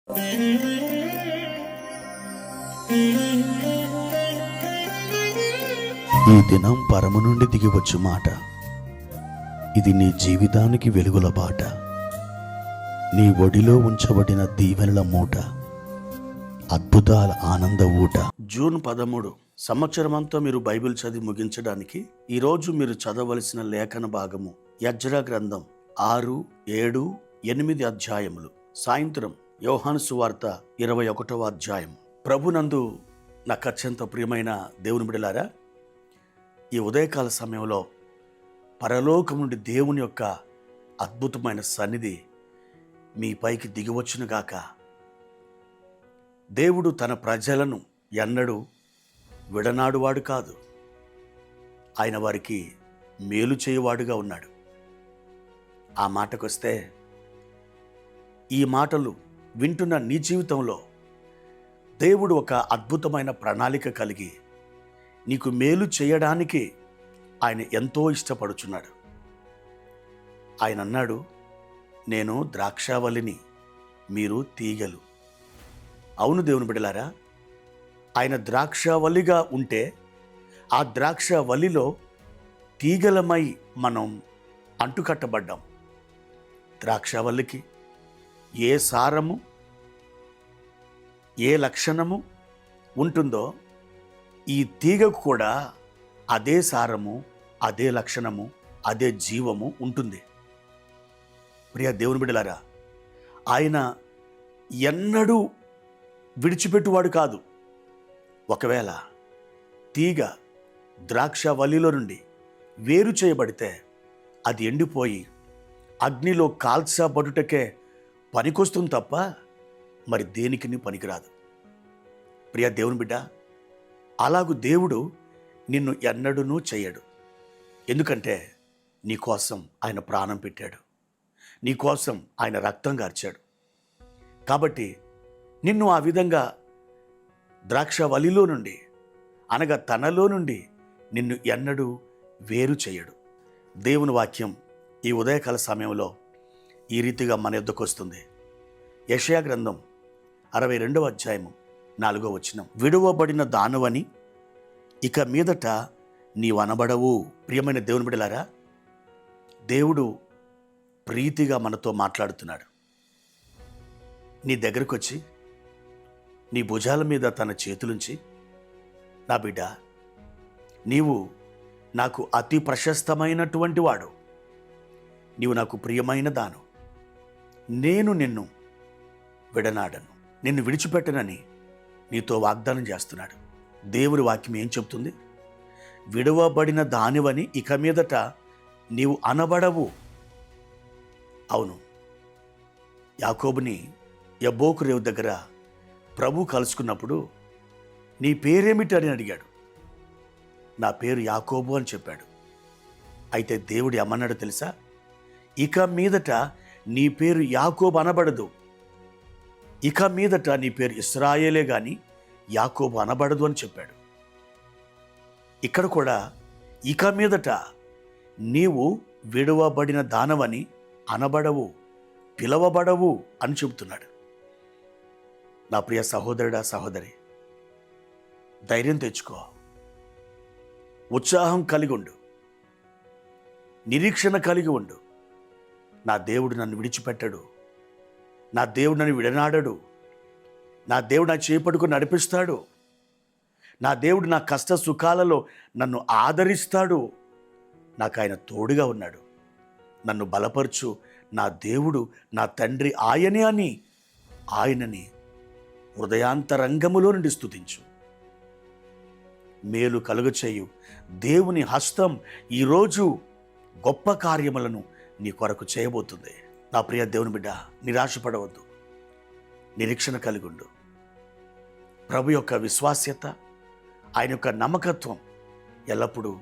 ఈ దినం పరము నుండి దిగివచ్చు మాట. ఇది నీ జీవితానికి వెలుగుల బాట. నీ ఒడిలో ఉంచబడిన దీవెనల మూట, అద్భుతాల ఆనంద ఊట. జూన్ 13 సంవత్సరమంతా మీరు బైబిల్ చదివి ముగించడానికి ఈరోజు మీరు చదవలసిన లేఖన భాగము యెజ్రా గ్రంథం 6, 7, 8 అధ్యాయములు. సాయంత్రం యోహాను సువార్త 21వ అధ్యాయం. ప్రభునందు నాకు అత్యంత ప్రియమైన దేవుని బిడ్డలారా, ఈ ఉదయకాల సమయంలో పరలోకం నుండి దేవుని యొక్క అద్భుతమైన సన్నిధి మీ పైకి దిగివచ్చునుగాక. దేవుడు తన ప్రజలను ఎన్నడూ విడనాడువాడు కాదు. ఆయన వారికి మేలు చేయువాడుగా ఉన్నాడు. ఆ మాటకొస్తే, ఈ మాటలు వింటున్న నీ జీవితంలో దేవుడు ఒక అద్భుతమైన ప్రణాళిక కలిగి నీకు మేలు చేయడానికి ఆయన ఎంతో ఇష్టపడుచున్నాడు. ఆయన అన్నాడు, నేను ద్రాక్షావల్లిని, మీరు తీగలు. అవును దేవుని బిడ్డలారా, ఆయన ద్రాక్షావల్లిగా ఉంటే ఆ ద్రాక్షావల్లిలో తీగలమై మనం అంటుకట్టబడ్డాం. ద్రాక్షావల్లికి ఏ సారము, ఏ లక్షణము ఉంటుందో ఈ తీగకు కూడా అదే సారము, అదే లక్షణము, అదే జీవము ఉంటుంది. ప్రియ దేవుని బిడ్డలారా, ఆయన ఎన్నడూ విడిచిపెట్టువాడు కాదు. ఒకవేళ తీగ ద్రాక్షవల్లిలో నుండి వేరు చేయబడితే అది ఎండిపోయి అగ్నిలో కాల్చబడుటకే పనికొస్తుంది తప్ప మరి దేనికిని పనికిరాదు. ప్రియ దేవుని బిడ్డ, అలాగూ దేవుడు నిన్ను ఎన్నడూనూ చేయడు. ఎందుకంటే నీకోసం ఆయన ప్రాణం పెట్టాడు, నీకోసం ఆయన రక్తం గార్చాడు. కాబట్టి నిన్ను ఆ విధంగా ద్రాక్షవల్లిలో నుండి, అనగా తనలో నుండి నిన్ను ఎన్నడూ వేరు చేయడు. దేవుని వాక్యం ఈ ఉదయకాల సమయంలో ఈ రీతిగా మన యొద్దకు వస్తుంది. యెషయా గ్రంథం 62వ అధ్యాయము 4వ వచనం. విడువబడిన దానవని ఇక మీదట నీవనబడవు. ప్రియమైన దేవుని బిడ్డలారా, దేవుడు ప్రీతిగా మనతో మాట్లాడుతున్నాడు. నీ దగ్గరకు వచ్చి నీ భుజాల మీద తన చేతులుంచి, నా బిడ్డ, నీవు నాకు అతి ప్రశస్తమైనటువంటి వాడు, నీవు నాకు ప్రియమైన దాను, నేను నిన్ను విడనాడను, నిన్ను విడిచిపెట్టనని నీతో వాగ్దానం చేస్తున్నాడు. దేవుని వాక్యం ఏం చెప్తుంది? విడవబడిన దానివని ఇక మీదట నీవు అనబడవు. అవును, యాకోబుని యబ్బోకు రేవు దగ్గర ప్రభు కలుసుకున్నప్పుడు నీ పేరేమిటి అని అడిగాడు. నా పేరు యాకోబు అని చెప్పాడు. అయితే దేవుడు ఏమన్నాడు తెలుసా? ఇక మీదట నీ పేరు యాకోబు అనబడదు, ఇక మీదట నీ పేరు ఇశ్రాయేలే గాని యాకోబు అనబడదు అని చెప్పాడు. ఇక్కడ కూడా ఇక మీదట నీవు విడువబడిన దానవని అనబడవు, పిలవబడవు అని చెబుతున్నాడు. నా ప్రియ సహోదరుడా, సహోదరి, ధైర్యం తెచ్చుకో, ఉత్సాహం కలిగి ఉండు, నిరీక్షణ కలిగి ఉండు. నా దేవుడు నన్ను విడిచిపెట్టడు, నా దేవుడు నన్ను విడనాడడు, నా దేవుడు నా చేపట్టుకుని నడిపిస్తాడు, నా దేవుడు నా కష్ట సుఖాలలో నన్ను ఆదరిస్తాడు, నాకు ఆయన తోడుగా ఉన్నాడు, నన్ను బలపరచు నా దేవుడు నా తండ్రి ఆయనే అని ఆయనని హృదయాంతరంగములో నుండి స్తుతించు. మేలు కలుగచేయు దేవుని హస్తం ఈరోజు గొప్ప కార్యములను నీ కొరకు చేయబోతుంది. నా ప్రియ దేవుని బిడ్డ, నిరాశపడవద్దు, నిరీక్షణ కలిగుండు. ప్రభు యొక్క విశ్వాస్యత, ఆయన యొక్క నమ్మకత్వం ఎల్లప్పుడూ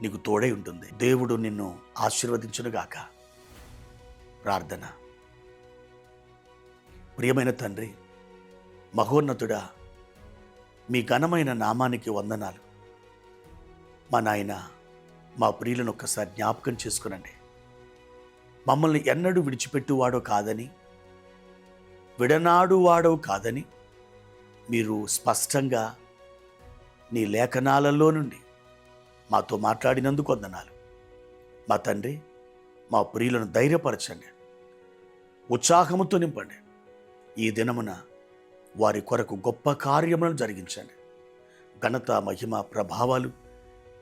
నీకు తోడై ఉంటుంది. దేవుడు నిన్ను ఆశీర్వదించునుగాక. ప్రార్థన. ప్రియమైన తండ్రి, మహోన్నతుడా, మీ ఘనమైన నామానికి వందనాలు. మా నాయన, మా ప్రియులను ఒక్కసారి జ్ఞాపకం చేసుకునండి. మమ్మల్ని ఎన్నడూ విడిచిపెట్టువాడో కాదని, విడనాడు వాడవు కాదని మీరు స్పష్టంగా నీ లేఖనాలలో నుండి మాతో మాట్లాడినందుకు వందనాలు. మా తండ్రి, మా ప్రియులను ధైర్యపరచండి, ఉత్సాహముతో నింపండి. ఈ దినమున వారి కొరకు గొప్ప కార్యములను జరిగించండి. ఘనత, మహిమ, ప్రభావాలు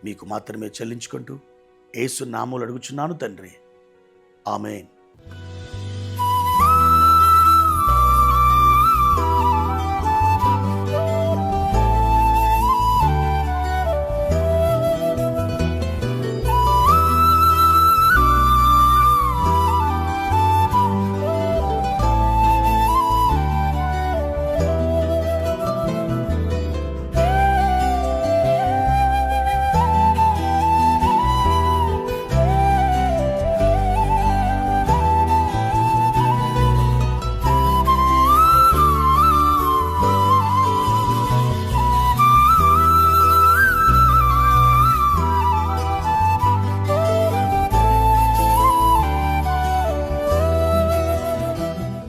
మీకు మాత్రమే చెల్లించుకుంటూ యేసు నామములో అడుగుచున్నాను తండ్రి. ఆమేన్.